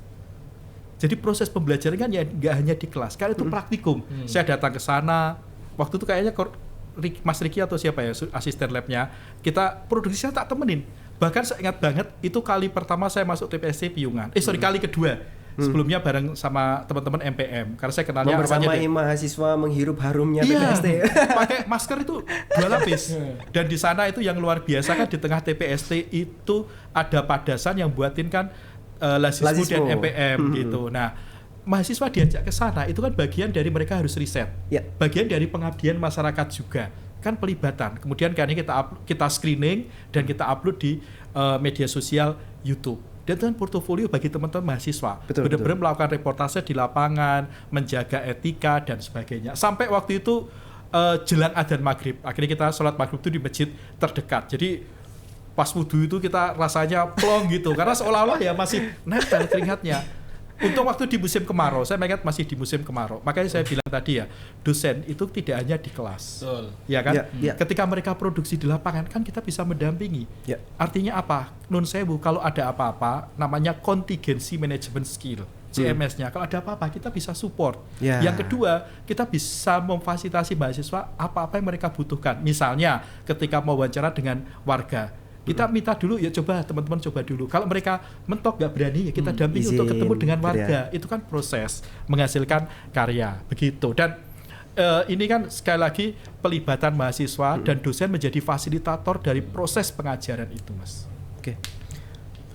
Jadi proses pembelajaran kan ya nggak hanya di kelas, kan itu praktikum. Saya datang ke sana, waktu itu kayaknya Mas Riki atau siapa ya asisten labnya, kita produksi saya tak temenin. Bahkan saya ingat banget itu kali pertama saya masuk TPST Piungan. Kali kedua. Sebelumnya bareng sama teman-teman MPM karena saya kenalnya membersamai mahasiswa menghirup harumnya TPST. Pakai masker itu 2 lapis. Dan di sana itu yang luar biasa kan di tengah TPST itu ada padasan yang buatin kan Lazismu dan MPM gitu. Nah, mahasiswa diajak ke sana itu kan bagian dari mereka harus riset. Bagian dari pengabdian masyarakat juga. Kan pelibatan. Kemudian kan kita screening dan kita upload di media sosial YouTube. Dan itu kan portofolio bagi teman-teman mahasiswa. Benar-benar melakukan reportase di lapangan, menjaga etika dan sebagainya. Sampai waktu itu jelang adzan maghrib. Akhirnya kita sholat maghrib itu di masjid terdekat. Jadi pas wudhu itu kita rasanya plong gitu. Karena seolah-olah ya masih nempel keringatnya. Untung waktu di musim kemarau, saya ingat masih di musim kemarau. Makanya saya bilang tadi ya, dosen itu tidak hanya di kelas. Betul. Ya kan? Ya. Ketika mereka produksi di lapangan kan kita bisa mendampingi. Ya. Artinya apa? Nun sewu, kalau ada apa-apa namanya contingency management skill. CMS-nya. Kalau ada apa-apa kita bisa support. Ya. Yang kedua, kita bisa memfasilitasi mahasiswa apa-apa yang mereka butuhkan. Misalnya ketika mau wawancara dengan warga, kita minta dulu ya, coba teman-teman coba dulu. Kalau mereka mentok nggak berani ya kita dampingi Izin, untuk ketemu dengan gitu warga. Itu kan proses menghasilkan karya begitu. Dan ini kan sekali lagi pelibatan mahasiswa dan dosen menjadi fasilitator dari proses pengajaran itu, Mas. Oke.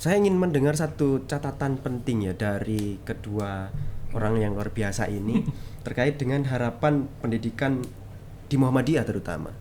Saya ingin mendengar satu catatan penting ya dari kedua orang yang luar biasa ini terkait dengan harapan pendidikan di Muhammadiyah terutama.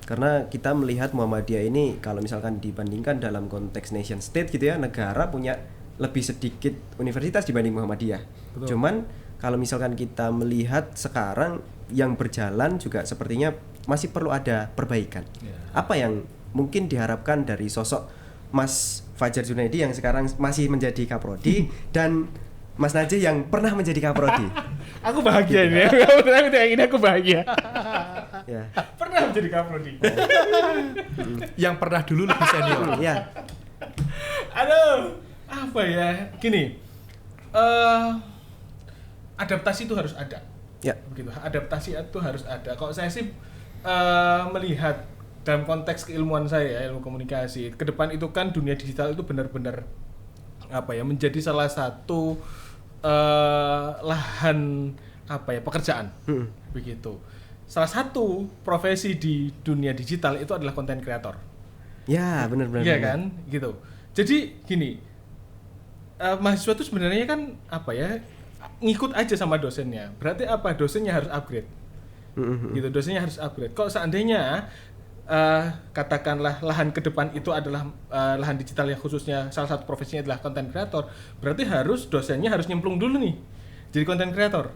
Karena kita melihat Muhammadiyah ini kalau misalkan dibandingkan dalam konteks nation state gitu ya, negara punya lebih sedikit universitas dibanding Muhammadiyah. Betul. Cuman kalau misalkan kita melihat sekarang yang berjalan juga sepertinya masih perlu ada perbaikan. Ya. Apa yang mungkin diharapkan dari sosok Mas Fajar Junaidi yang sekarang masih menjadi Kaprodi dan Mas Najih yang pernah menjadi Kaprodi? Aku bahagia ini. Aku ini aku bahagia. Ya. Pernah menjadi kaprodi. Yang pernah dulu lebih senior. Ya. Aduh, apa ya? Gini, adaptasi itu harus ada. Ya. Begitu. Adaptasi itu harus ada. Kalau saya sih melihat dalam konteks keilmuan saya, ilmu komunikasi, ke depan itu kan dunia digital itu benar-benar apa ya, menjadi salah satu lahan apa ya, pekerjaan. Begitu. Salah satu profesi di dunia digital itu adalah content creator. Ya, benar-benar. Iya kan, gitu. Jadi gini, mahasiswa itu sebenarnya kan apa ya, ngikut aja sama dosennya. Berarti apa? Dosennya harus upgrade. Gitu, dosennya harus upgrade. Kalau seandainya katakanlah lahan ke depan itu adalah lahan digital yang khususnya salah satu profesinya adalah content creator, berarti harus dosennya harus nyemplung dulu nih jadi content creator.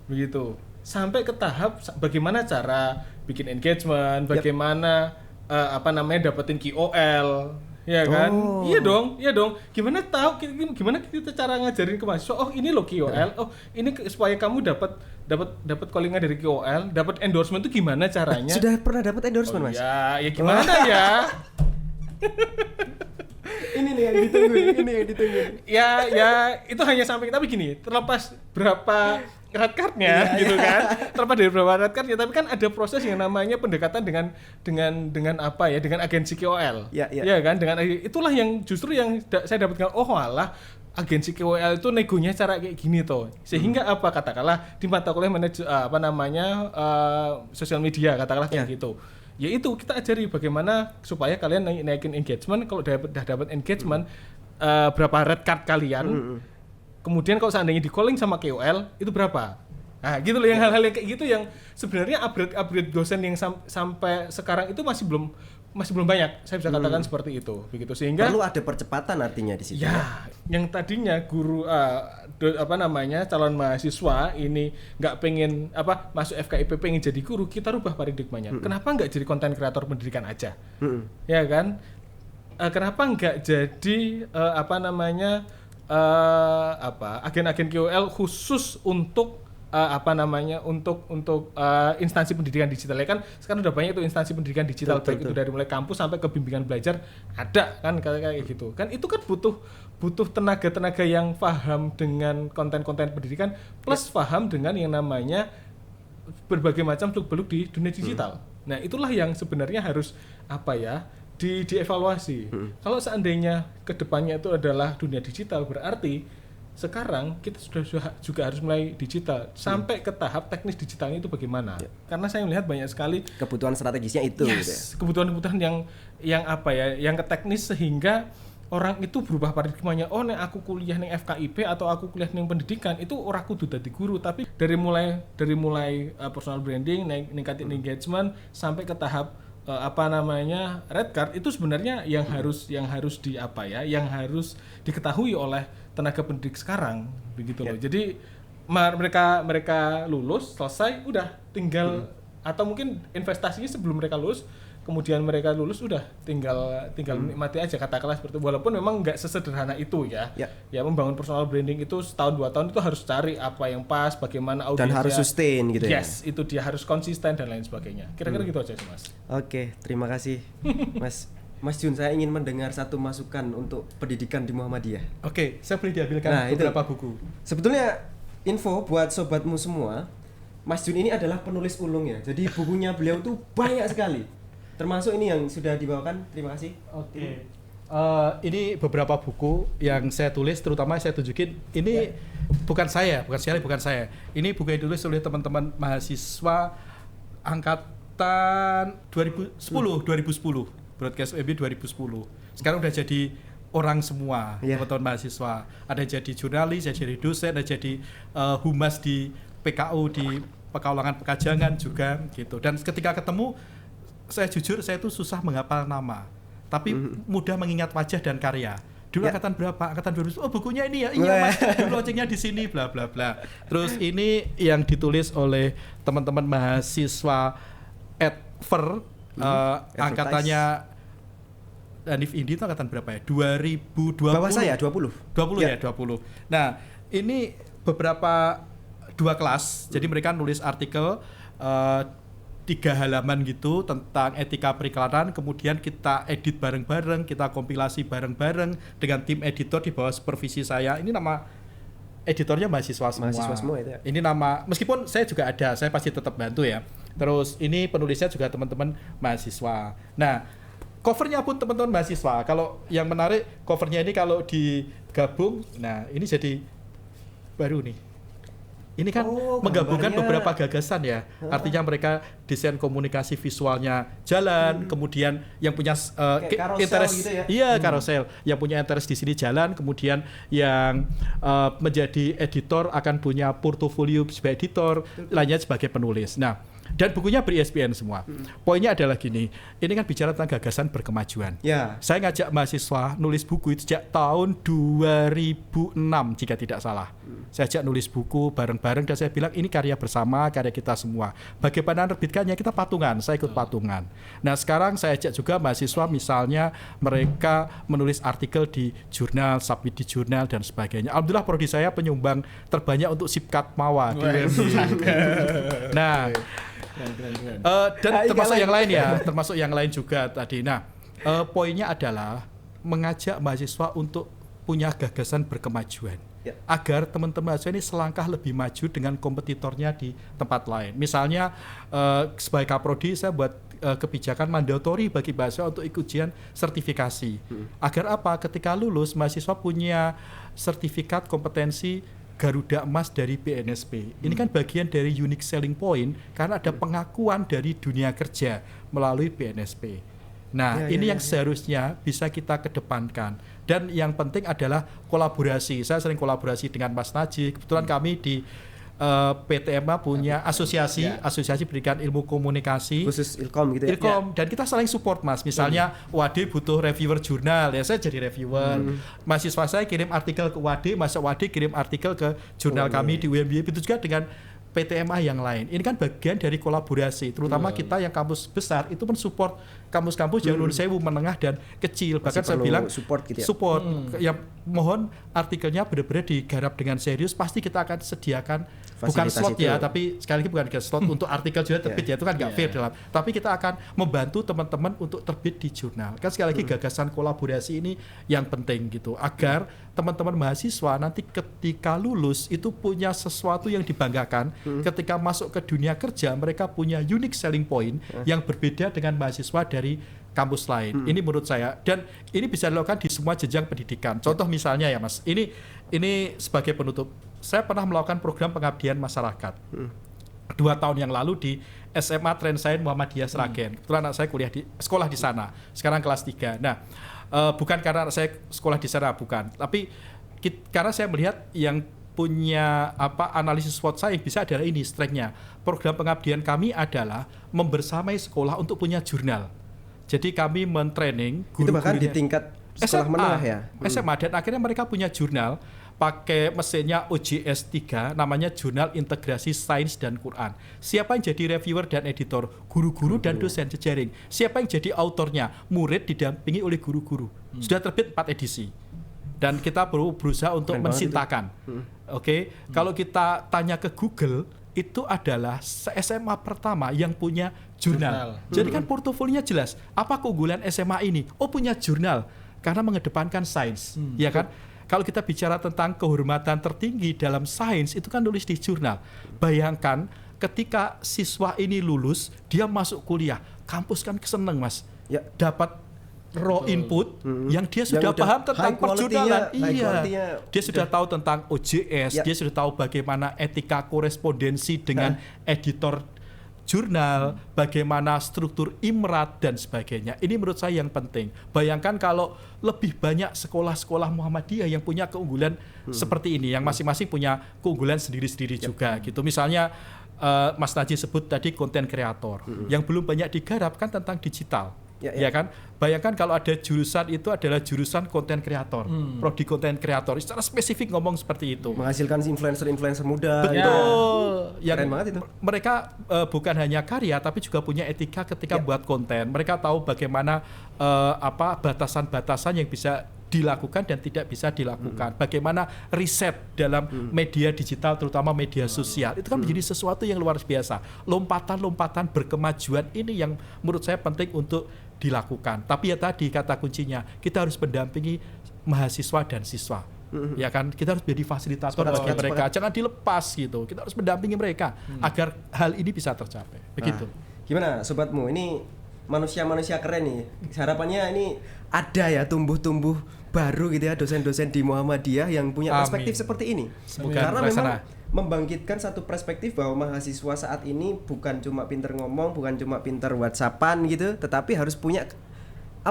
Begitu. Sampai ke tahap bagaimana cara bikin engagement, bagaimana dapetin KOL, ya kan? Oh. Iya dong. Gimana kita cara ngajarin ke mahasiswa? Oh, ini loh KOL. Oh, ini supaya kamu dapat callingan dari KOL, dapat endorsement itu gimana caranya? Sudah pernah dapat endorsement, Mas? Ya gimana ya? Ini nih yang ditunggu. Ya, itu hanya sampai, tapi gini, terlepas berapa red card-nya gitu kan, terlepas dari berapa red card-nya, tapi kan ada proses yang namanya pendekatan dengan apa ya, dengan agensi KOL. Ya kan, dengan itulah yang justru yang saya dapatkan. Oh alah, agensi KOL itu negonya cara kayak gini toh, sehingga apa, katakanlah di mata kuliah sosial media, katakanlah kayak gitu. Ya itu kita ajari bagaimana supaya kalian naikin engagement. Kalau udah dapat engagement, berapa red card kalian, kemudian kalau seandainya di calling sama KOL itu berapa. Nah gitu loh, yang hal-hal yang kayak gitu yang sebenarnya upgrade dosen yang sampai sekarang itu masih belum banyak, saya bisa katakan seperti itu. Begitu, sehingga perlu ada percepatan artinya di situ. Ya, yang tadinya guru calon mahasiswa ini nggak pengen masuk FKIP, pengen jadi guru, kita rubah paradigmanya. Kenapa nggak jadi konten kreator pendidikan aja? Ya kan? Kenapa nggak jadi agen-agen KOL khusus untuk instansi pendidikan digital, ya kan sekarang udah banyak itu instansi pendidikan digital, baik itu dari mulai kampus sampai ke bimbingan belajar ada kan, kayak gitu kan. Itu kan butuh tenaga yang paham dengan konten-konten pendidikan plus paham dengan yang namanya berbagai macam seluk-beluk di dunia digital. Nah itulah yang sebenarnya harus dievaluasi. Kalau seandainya kedepannya itu adalah dunia digital, berarti sekarang kita sudah juga harus mulai digital sampai ke tahap teknis digitalnya itu bagaimana. Karena saya melihat banyak sekali kebutuhan strategisnya itu. Gitu ya? Kebutuhan yang ke teknis, sehingga orang itu berubah paradigmanya. Oh, nek aku kuliah ning FKIP atau aku kuliah ning pendidikan itu ora kudu dadi guru, tapi dari mulai personal branding, ningkatin engagement sampai ke tahap red card, itu sebenarnya yang harus diketahui oleh tenaga pendidik sekarang, begitu loh. Jadi mereka lulus selesai, udah tinggal atau mungkin investasinya sebelum mereka lulus kemudian mereka lulus udah tinggal menikmati aja katakanlah seperti itu. Walaupun memang nggak sesederhana itu ya. Ya membangun personal branding itu setahun 2 tahun itu harus cari apa yang pas, bagaimana audiensnya. Dan harus sustain gitu ya. Yes, itu dia harus konsisten dan lain sebagainya. Kira-kira gitu aja sih Mas. Oke, terima kasih Mas Jun, saya ingin mendengar satu masukan untuk pendidikan di Muhammadiyah. Oke, saya boleh diambilkan beberapa buku. Sebetulnya info buat sobatmu semua, Mas Jun ini adalah penulis ulung ya. Jadi bukunya beliau tuh banyak sekali. Termasuk ini yang sudah dibawakan. Terima kasih. Oke. Ini beberapa buku yang saya tulis, terutama saya tunjukin. Ini bukan saya. Ini buku yang ditulis oleh teman-teman mahasiswa angkatan 2010. Broadcast UMB 2010. Sekarang udah jadi orang semua, teman-teman mahasiswa. Ada yang jadi jurnalis, ada jadi dosen, ada jadi humas di PKU di Pekalongan Pekajangan juga gitu. Dan ketika ketemu, saya jujur saya tuh susah menghafal nama, tapi mudah mengingat wajah dan karya. Dulu angkatan berapa? Angkatan 2000. Oh, bukunya ini ya. Iya, Mas. Dulu launchingnya di sini bla bla bla. Terus ini yang ditulis oleh teman-teman mahasiswa Adver angkatannya Hanif Indi itu angkatan berapa ya? 2020. Bawah saya 20. 20 ya, 20. Nah, ini beberapa 2 kelas. Jadi mereka nulis artikel 3 halaman gitu tentang etika periklanan, kemudian kita edit bareng-bareng, kita kompilasi bareng-bareng dengan tim editor di bawah supervisi saya. Ini nama editornya mahasiswa semua. Mahasiswa semua itu ya. Ini nama, meskipun saya juga ada, saya pasti tetap bantu ya. Terus ini penulisnya juga teman-teman mahasiswa. Nah, covernya pun teman-teman mahasiswa. Kalau yang menarik covernya ini kalau digabung, nah ini jadi baru nih. Ini kan menggabungkan beberapa gagasan ya. Artinya mereka desain komunikasi visualnya jalan, kemudian yang punya interest gitu ya? Iya, carousel. Yang punya interest di sini jalan, kemudian yang menjadi editor akan punya portofolio sebagai editor, lainnya sebagai penulis. Nah, dan bukunya ber-ISBN semua. Poinnya adalah gini, ini kan bicara tentang gagasan berkemajuan. Saya ngajak mahasiswa nulis buku itu sejak tahun 2006 jika tidak salah. Saya ajak nulis buku bareng-bareng dan saya bilang ini karya bersama, karya kita semua. Bagaimana menerbitkannya, kita patungan, saya ikut patungan. Nah, sekarang saya ajak juga mahasiswa misalnya mereka menulis artikel di jurnal, submit di jurnal dan sebagainya. Alhamdulillah prodi saya penyumbang terbanyak untuk Sipkat Mawa. Nah, dan termasuk yang lain ya, termasuk yang lain juga tadi. Nah, poinnya adalah mengajak mahasiswa untuk punya gagasan berkemajuan, agar teman-teman mahasiswa ini selangkah lebih maju dengan kompetitornya di tempat lain. Misalnya sebagai Kaprodi saya buat kebijakan mandatori bagi mahasiswa untuk ikut ujian sertifikasi. Agar apa? Ketika lulus mahasiswa punya sertifikat kompetensi Garuda Emas dari BNSP. Ini kan bagian dari unique selling point karena ada pengakuan dari dunia kerja melalui BNSP. Nah, ini yang seharusnya bisa kita kedepankan. Dan yang penting adalah kolaborasi. Saya sering kolaborasi dengan Mas Najih. Kebetulan kami di PTMA punya asosiasi pendidikan ilmu komunikasi khusus Ilkom gitu ya. Dan kita saling support Mas. Misalnya WAD butuh reviewer jurnal, ya saya jadi reviewer. Mahasiswa saya kirim artikel ke WAD, WAD kirim artikel ke jurnal kami di UMB. Itu juga dengan PTMA yang lain. Ini kan bagian dari kolaborasi, terutama kita yang kampus besar itu mensupport kampus-kampus yang Nun Sewu menengah dan kecil. Bahkan saya bilang support gitu ya. Support. Ya mohon artikelnya benar-benar digarap dengan serius, pasti kita akan sediakan bukan slot itu. Ya, tapi sekali lagi bukan slot untuk artikel juga terbit ya, itu kan nggak fair dalam. Tapi kita akan membantu teman-teman untuk terbit di jurnal. Kan sekali lagi gagasan kolaborasi ini yang penting gitu, agar teman-teman mahasiswa nanti ketika lulus itu punya sesuatu yang dibanggakan. Ketika masuk ke dunia kerja mereka punya unique selling point yang berbeda dengan mahasiswa dari kampus lain. Ini menurut saya, dan ini bisa dilakukan di semua jenjang pendidikan. Contoh misalnya ya Mas, ini sebagai penutup, saya pernah melakukan program pengabdian masyarakat 2 tahun yang lalu di SMA Trensain Muhammadiyah Sragen. Kebetulan anak saya sekolah di sana, sekarang kelas 3. Nah, bukan karena anak saya sekolah di sana, bukan, tapi karena saya melihat yang punya analisis SWOT saya bisa adalah ini strength-nya. Program pengabdian kami adalah membersamai sekolah untuk punya jurnal. Jadi kami mentraining guru-gurunya. Itu bahkan di tingkat sekolah menengah ya? SMA, dan akhirnya mereka punya jurnal. pakai mesinnya OJS 3, namanya Jurnal Integrasi Sains dan Quran. Siapa yang jadi reviewer dan editor? Guru-guru dan dosen jejaring. Siapa yang jadi autornya? Murid didampingi oleh guru-guru. Sudah terbit 4 edisi. Dan kita berusaha untuk mensintakan. Oke, kalau kita tanya ke Google, itu adalah SMA pertama yang punya jurnal. Jadi kan portofolionya jelas. Apa keunggulan SMA ini? Oh, punya jurnal karena mengedepankan sains, ya kan? Kalau kita bicara tentang kehormatan tertinggi dalam sains, itu kan nulis di jurnal. Bayangkan ketika siswa ini lulus, dia masuk kuliah, kampus kan seneng Mas, Ya. dapat raw input yang dia sudah paham tentang perjurnalan. Iya, dia sudah tahu tentang OJS, dia sudah tahu bagaimana etika korespondensi dengan editor jurnal, bagaimana struktur imrat dan sebagainya. Ini menurut saya yang penting. Bayangkan kalau lebih banyak sekolah-sekolah Muhammadiyah yang punya keunggulan seperti ini, yang masing-masing punya keunggulan sendiri-sendiri juga gitu. Misalnya Mas Najih sebut tadi konten kreator, yang belum banyak digarap kan tentang digital. Ya kan? Bayangkan kalau ada jurusan itu adalah jurusan konten kreator, prodi konten kreator. Secara spesifik ngomong seperti itu. Menghasilkan influencer Betul. muda. Yang Keren banget itu. Mereka bukan hanya karya tapi juga punya etika ketika buat konten. Mereka tahu bagaimana batasan-batasan yang bisa dilakukan dan tidak bisa dilakukan. Bagaimana riset dalam media digital, terutama media sosial, itu kan menjadi sesuatu yang luar biasa. Lompatan-lompatan berkemajuan ini yang menurut saya penting untuk dilakukan. Tapi ya tadi kata kuncinya, kita harus mendampingi mahasiswa dan siswa. Ya kan, kita harus menjadi fasilitator bagi mereka. Jangan dilepas gitu. Kita harus mendampingi mereka agar hal ini bisa tercapai. Begitu. Gimana sobatmu? Ini manusia-manusia keren nih. Harapannya ini ada ya tumbuh-tumbuh baru gitu ya, dosen-dosen di Muhammadiyah yang punya perspektif seperti ini. Karena memang membangkitkan satu perspektif bahwa mahasiswa saat ini bukan cuma pinter ngomong, bukan cuma pinter WhatsAppan gitu, tetapi harus punya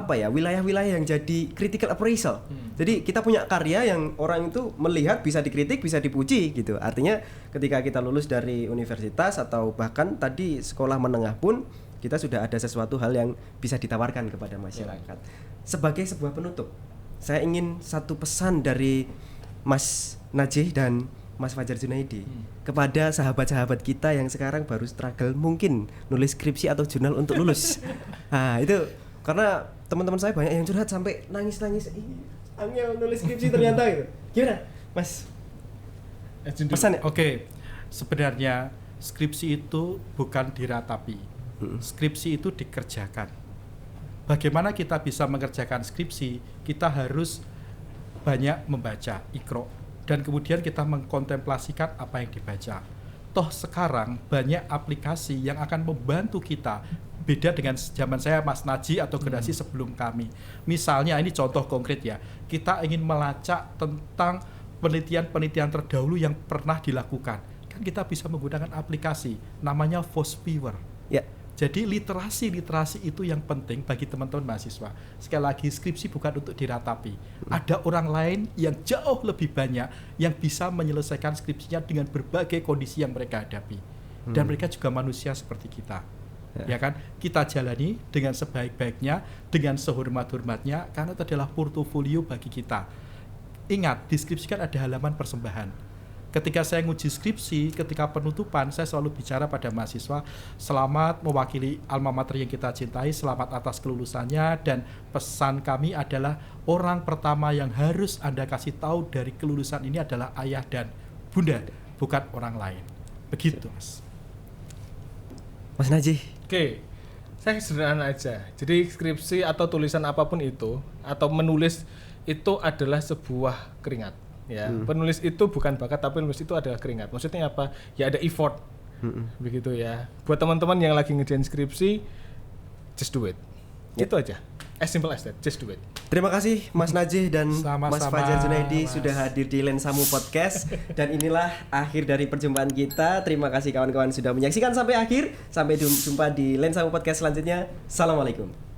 wilayah-wilayah yang jadi critical appraisal. Jadi kita punya karya yang orang itu melihat, bisa dikritik, bisa dipuji gitu. Artinya ketika kita lulus dari universitas atau bahkan tadi sekolah menengah pun kita sudah ada sesuatu hal yang bisa ditawarkan kepada masyarakat. Sebagai sebuah penutup, saya ingin satu pesan dari Mas Najih dan Mas Fajar Junaidi kepada sahabat-sahabat kita yang sekarang baru struggle mungkin nulis skripsi atau jurnal untuk lulus. Nah, itu karena teman-teman saya banyak yang curhat sampai nangis-nangis. Angel nulis skripsi ternyata gitu. Gimana, Mas? Pesan ya? Oke. Sebenarnya skripsi itu bukan diratapi. Skripsi itu dikerjakan. Bagaimana kita bisa mengerjakan skripsi? Kita harus banyak membaca, Iqra, dan kemudian kita mengkontemplasikan apa yang dibaca. Toh sekarang banyak aplikasi yang akan membantu kita. Beda dengan zaman saya, Mas Najih, atau generasi sebelum kami. Misalnya, ini contoh konkret ya, kita ingin melacak tentang penelitian-penelitian terdahulu yang pernah dilakukan. Kan kita bisa menggunakan aplikasi, namanya Fosviewer. Ya. Jadi literasi itu yang penting bagi teman-teman mahasiswa. Sekali lagi, skripsi bukan untuk diratapi. Ada orang lain yang jauh lebih banyak yang bisa menyelesaikan skripsinya dengan berbagai kondisi yang mereka hadapi. Dan mereka juga manusia seperti kita. Ya kan? Kita jalani dengan sebaik-baiknya, dengan sehormat-hormatnya, karena itu adalah portofolio bagi kita. Ingat, di skripsi kan ada halaman persembahan. Ketika saya nguji skripsi, ketika penutupan, saya selalu bicara pada mahasiswa, selamat mewakili alma mater yang kita cintai, selamat atas kelulusannya, dan pesan kami adalah orang pertama yang harus Anda kasih tahu dari kelulusan ini adalah ayah dan bunda, bukan orang lain. Begitu, Mas. Mas Najih. Oke, saya sederhana aja. Jadi skripsi atau tulisan apapun itu, atau menulis itu adalah sebuah keringat. Ya, penulis itu bukan bakat, tapi penulis itu adalah keringat. Maksudnya apa? Ya ada effort, begitu ya. Buat teman-teman yang lagi ngerjain skripsi, just do it. Itu aja. As simple as that, just do it. Terima kasih Mas Najih dan Sama-sama, Mas Fajar Junaidi Mas. sudah hadir di Lensamu Podcast. Dan inilah akhir dari perjumpaan kita. Terima kasih kawan-kawan sudah menyaksikan sampai akhir. Sampai jumpa di Lensamu Podcast selanjutnya. Assalamualaikum.